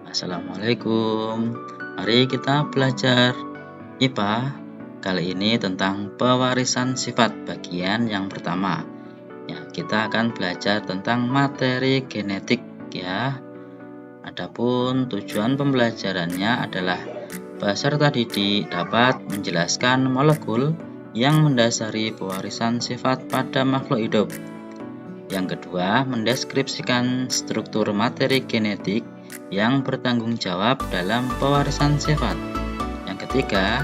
Assalamualaikum. Mari kita belajar IPA. Kali ini tentang pewarisan sifat bagian yang pertama. Ya, kita akan belajar tentang materi genetik ya. Adapun tujuan pembelajarannya adalah peserta didik dapat menjelaskan molekul yang mendasari pewarisan sifat pada makhluk hidup. Yang kedua, mendeskripsikan struktur materi genetik yang bertanggung jawab dalam pewarisan sifat. Yang ketiga,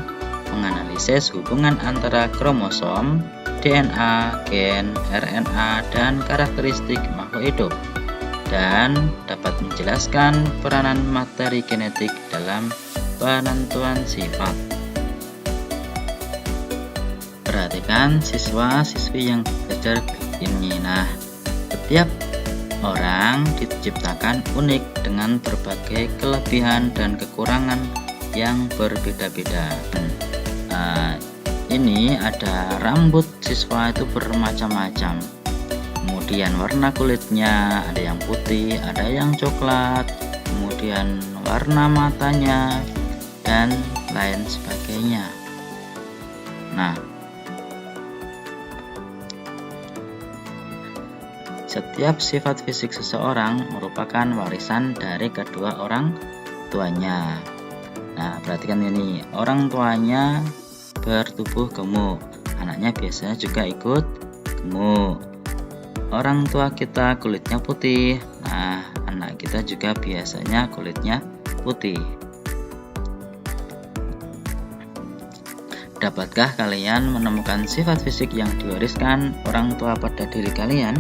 menganalisis hubungan antara kromosom, DNA, gen, RNA, dan karakteristik makhluk hidup, dan dapat menjelaskan peranan materi genetik dalam penentuan sifat. Perhatikan siswa-siswi yang belajar ini. Nah, setiap orang diciptakan unik dengan berbagai kelebihan dan kekurangan yang berbeda-beda. Ini ada rambut siswa itu bermacam-macam. Kemudian warna kulitnya ada yang putih, ada yang coklat, kemudian warna matanya dan lain sebagainya. Nah, setiap sifat fisik seseorang merupakan warisan dari kedua orang tuanya. Nah, perhatikan ini, orang tuanya bertubuh gemuk, anaknya biasanya juga ikut gemuk. Orang tua kita kulitnya putih, nah anak kita juga biasanya kulitnya putih. Dapatkah kalian menemukan sifat fisik yang diwariskan orang tua pada diri kalian?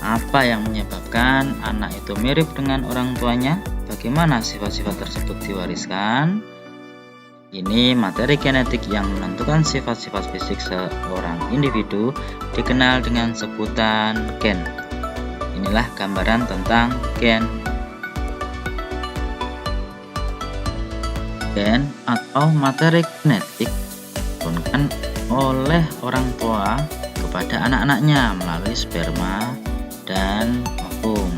Apa yang menyebabkan anak itu mirip dengan orang tuanya? Bagaimana sifat-sifat tersebut diwariskan? Ini materi genetik yang menentukan sifat-sifat fisik seorang individu dikenal dengan sebutan gen. Inilah gambaran tentang gen. Gen atau materi genetik diberikan oleh orang tua kepada anak-anaknya melalui sperma dan ovum.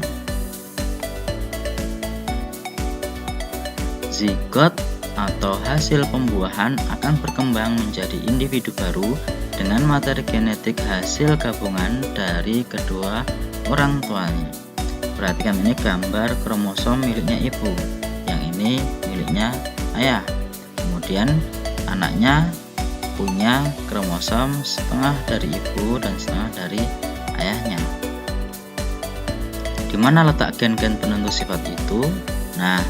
Zigot atau hasil pembuahan akan berkembang menjadi individu baru dengan materi genetik hasil gabungan dari kedua orang tuanya. Perhatikan ini gambar kromosom miliknya ibu, yang ini miliknya ayah. Kemudian anaknya punya kromosom setengah dari ibu dan setengah dari ayahnya. Di mana letak gen-gen penentu sifat itu? Nah,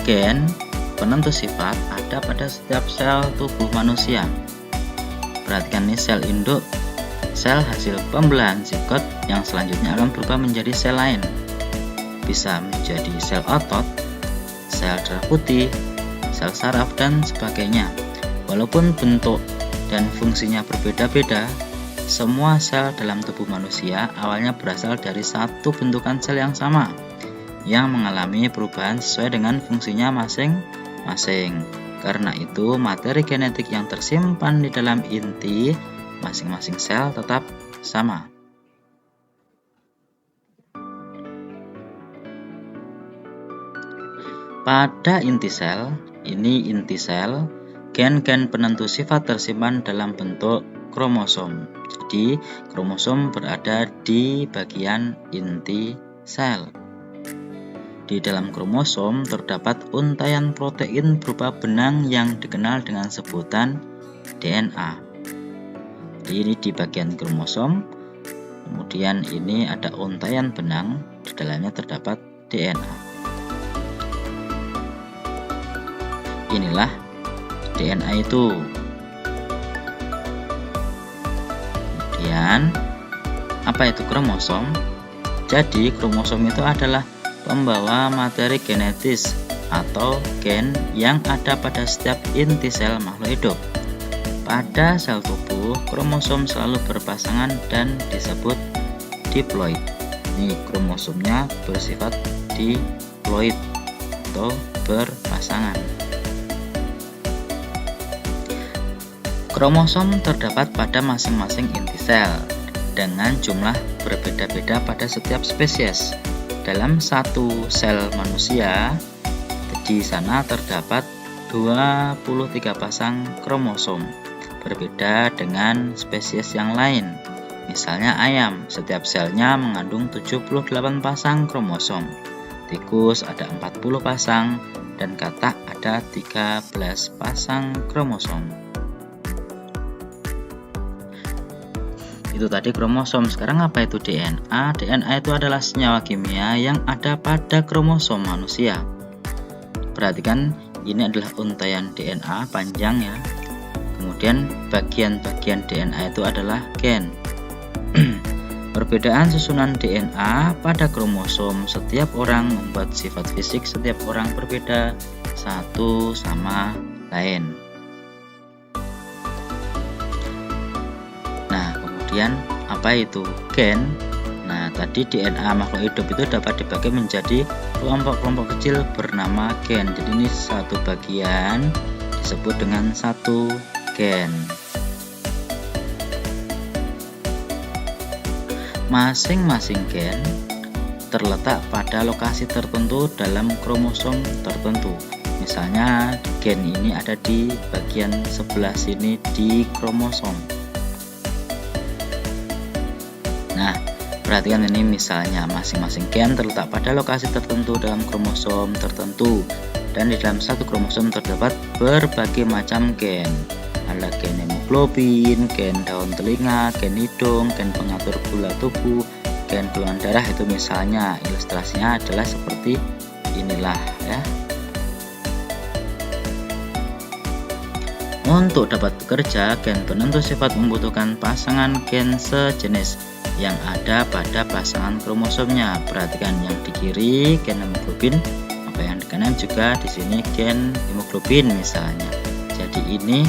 gen penentu sifat ada pada setiap sel tubuh manusia. Perhatikan ini sel induk, sel hasil pembelahan zigot yang selanjutnya akan berubah menjadi sel lain. Bisa menjadi sel otot, sel darah putih, sel saraf, dan sebagainya. Walaupun bentuk dan fungsinya berbeda-beda, semua sel dalam tubuh manusia awalnya berasal dari satu bentukan sel yang sama, yang mengalami perubahan sesuai dengan fungsinya masing-masing. Karena itu, materi genetik yang tersimpan di dalam inti masing-masing sel tetap sama. Pada inti sel, gen-gen penentu sifat tersimpan dalam bentuk kromosom. Jadi, kromosom berada di bagian inti sel. Di dalam kromosom terdapat untaian protein berupa benang yang dikenal dengan sebutan DNA. Jadi, ini di bagian kromosom. Kemudian ini ada untaian benang, di dalamnya terdapat DNA. Inilah DNA itu. Kemudian, apa itu kromosom? Jadi, kromosom itu adalah pembawa materi genetis atau gen yang ada pada setiap inti sel makhluk hidup. Pada sel tubuh, kromosom selalu berpasangan dan disebut diploid. Ini kromosomnya bersifat diploid atau berpasangan. Kromosom terdapat pada masing-masing inti sel dengan jumlah berbeda-beda pada setiap spesies. Dalam satu sel manusia, di sana terdapat 23 pasang kromosom, berbeda dengan spesies yang lain. Misalnya ayam, setiap selnya mengandung 78 pasang kromosom. Tikus ada 40 pasang, dan katak ada 13 pasang kromosom. Itu tadi kromosom. Sekarang apa itu DNA? DNA itu adalah senyawa kimia yang ada pada kromosom manusia. Perhatikan, ini adalah untaian DNA panjang ya. Kemudian bagian-bagian DNA itu adalah gen. Perbedaan susunan DNA pada kromosom setiap orang membuat sifat fisik setiap orang berbeda satu sama lain. Nah, kemudian apa itu gen? Nah, tadi DNA makhluk hidup itu dapat dibagi menjadi kelompok-kelompok kecil bernama gen. Jadi ini satu bagian disebut dengan satu gen. Masing-masing gen terletak pada lokasi tertentu dalam kromosom tertentu. Misalnya gen ini ada di bagian sebelah sini di kromosom. Nah, perhatikan ini misalnya masing-masing gen terletak pada lokasi tertentu dalam kromosom tertentu, dan di dalam satu kromosom terdapat berbagai macam gen. Ada gen hemoglobin, gen daun telinga, gen hidung, gen pengatur gula tubuh, gen golongan darah. Itu misalnya ilustrasinya adalah seperti inilah ya. Untuk dapat bekerja, gen penentu sifat membutuhkan pasangan gen sejenis yang ada pada pasangan kromosomnya. Perhatikan yang di kiri gen hemoglobin, apa yang di kanan juga di sini gen hemoglobin misalnya. Jadi ini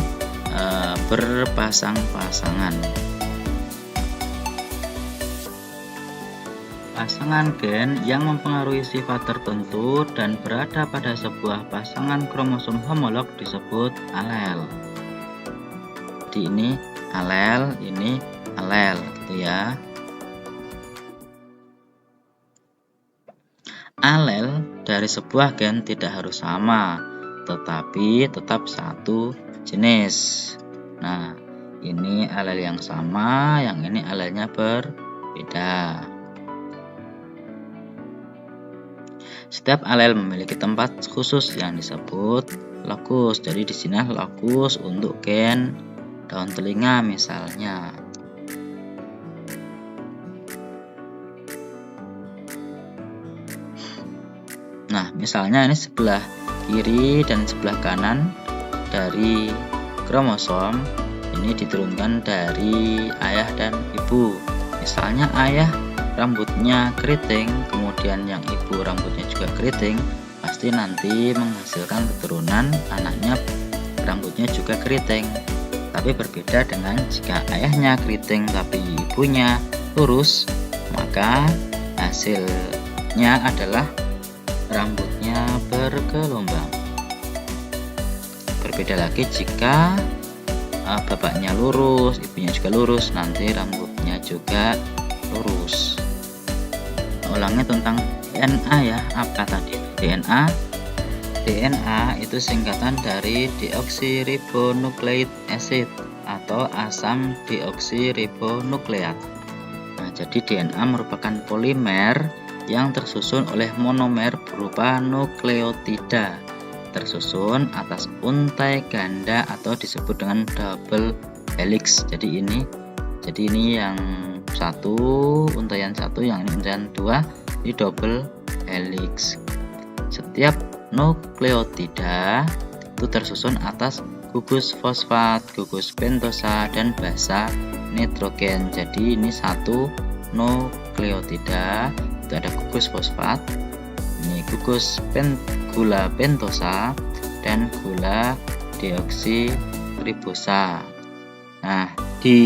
berpasang-pasangan. Pasangan gen yang mempengaruhi sifat tertentu dan berada pada sebuah pasangan kromosom homolog disebut alel. Jadi ini alel, ini alel gitu ya. Alel dari sebuah gen tidak harus sama, tetapi tetap satu jenis. Nah, ini alel yang sama, yang ini alelnya berbeda. Setiap alel memiliki tempat khusus yang disebut lokus. Jadi di sini lokus untuk gen daun telinga misalnya. Nah, misalnya ini sebelah kiri dan sebelah kanan dari kromosom ini diturunkan dari ayah dan ibu. Misalnya ayah rambutnya keriting, kemudian yang ibu rambutnya juga keriting, pasti nanti menghasilkan keturunan anaknya rambutnya juga keriting. Tapi berbeda dengan jika ayahnya keriting tapi ibunya lurus, maka hasilnya adalah rambutnya bergelombang. Berbeda lagi jika bapaknya lurus, ibunya juga lurus, nanti rambutnya juga lurus. Ulangnya tentang DNA ya. Apa tadi DNA? DNA itu singkatan dari deoksiribonukleik acid atau asam deoksiribonukleat. Nah, jadi DNA merupakan polimer yang tersusun oleh monomer berupa nukleotida, tersusun atas untai ganda atau disebut dengan double helix. Jadi ini yang satu, untaian satu, yang ini untaian dua, di double helix. Setiap nukleotida itu tersusun atas gugus fosfat, gugus pentosa, dan basa nitrogen. Jadi ini satu nukleotida itu ada gugus fosfat, ini gugus gula pentosa, dan gula deoksiribosa. Nah, di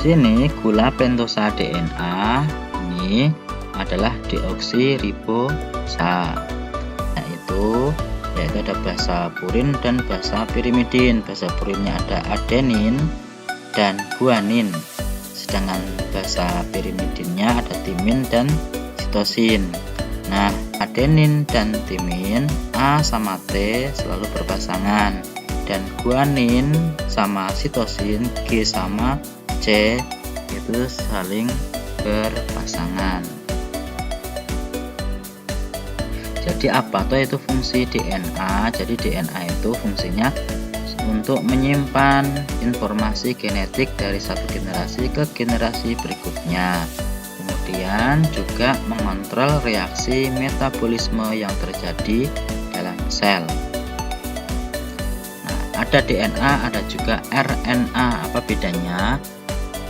sini gula pentosa DNA ini adalah deoksiribosa. Yaitu ada basa purin dan basa pirimidin. Basa purinnya ada adenin dan guanin, sedangkan bahasa pirimidinnya ada timin dan sitosin. Nah, adenin dan timin A sama T selalu berpasangan, dan guanin sama sitosin G sama C itu saling berpasangan. Jadi apa tuh itu fungsi DNA? Jadi DNA itu fungsinya untuk menyimpan informasi genetik dari satu generasi ke generasi berikutnya. Kemudian juga mengontrol reaksi metabolisme yang terjadi dalam sel. Nah, ada DNA, ada juga RNA. Apa bedanya?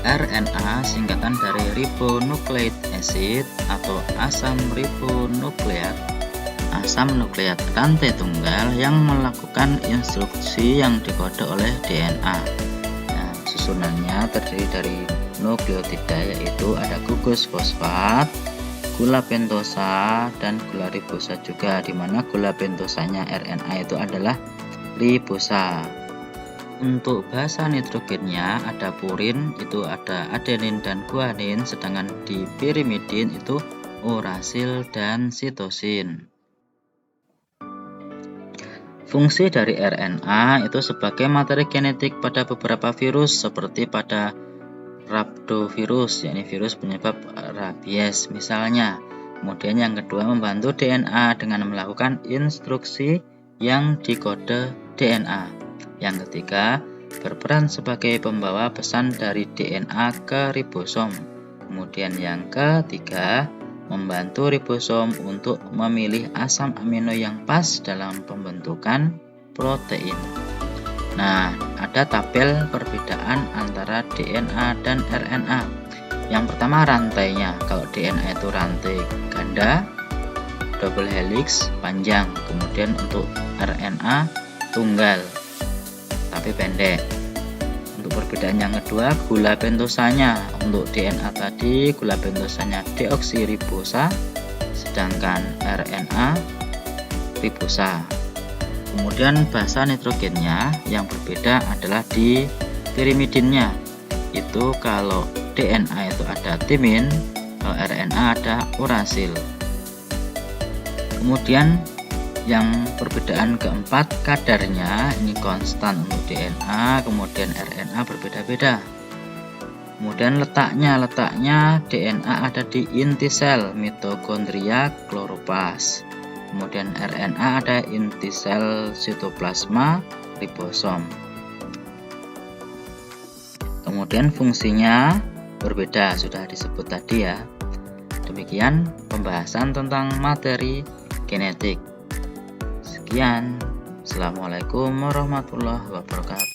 RNA singkatan dari ribonucleic acid atau asam ribonukleat. Asam nukleat rantai tunggal yang melakukan instruksi yang dikode oleh DNA. Nah, susunannya terdiri dari nukleotida, yaitu ada gugus fosfat, gula pentosa, dan gula ribosa juga, di mana gula pentosanya RNA itu adalah ribosa. Untuk basa nitrogennya ada purin, itu ada adenin dan guanin, sedangkan di pirimidin itu urasil dan sitosin. Fungsi dari RNA itu sebagai materi genetik pada beberapa virus seperti pada rhabdovirus, yakni virus penyebab rabies misalnya. Kemudian yang kedua, membantu DNA dengan melakukan instruksi yang dikode DNA. Yang ketiga, berperan sebagai pembawa pesan dari DNA ke ribosom. Kemudian yang ketiga, membantu ribosom untuk memilih asam amino yang pas dalam pembentukan protein. Nah, ada tabel perbedaan antara DNA dan RNA. Yang pertama, rantainya. Kalau DNA itu rantai ganda, double helix, panjang. Kemudian untuk RNA tunggal, tapi pendek. Untuk perbedaan yang kedua, gula pentosanya. Untuk DNA tadi gula pentosanya deoksiribosa, sedangkan RNA ribosa. Kemudian basa nitrogennya yang berbeda adalah di pirimidinnya. Itu kalau DNA itu ada timin, kalau RNA ada urasil. Kemudian yang perbedaan keempat, kadarnya ini konstan untuk DNA, kemudian RNA berbeda-beda. Kemudian letaknya DNA ada di inti sel, mitokondria, kloroplas. Kemudian RNA ada inti sel, sitoplasma, ribosom. Kemudian fungsinya berbeda, sudah disebut tadi ya. Demikian pembahasan tentang materi genetik. Sekian, Assalamualaikum warahmatullahi wabarakatuh.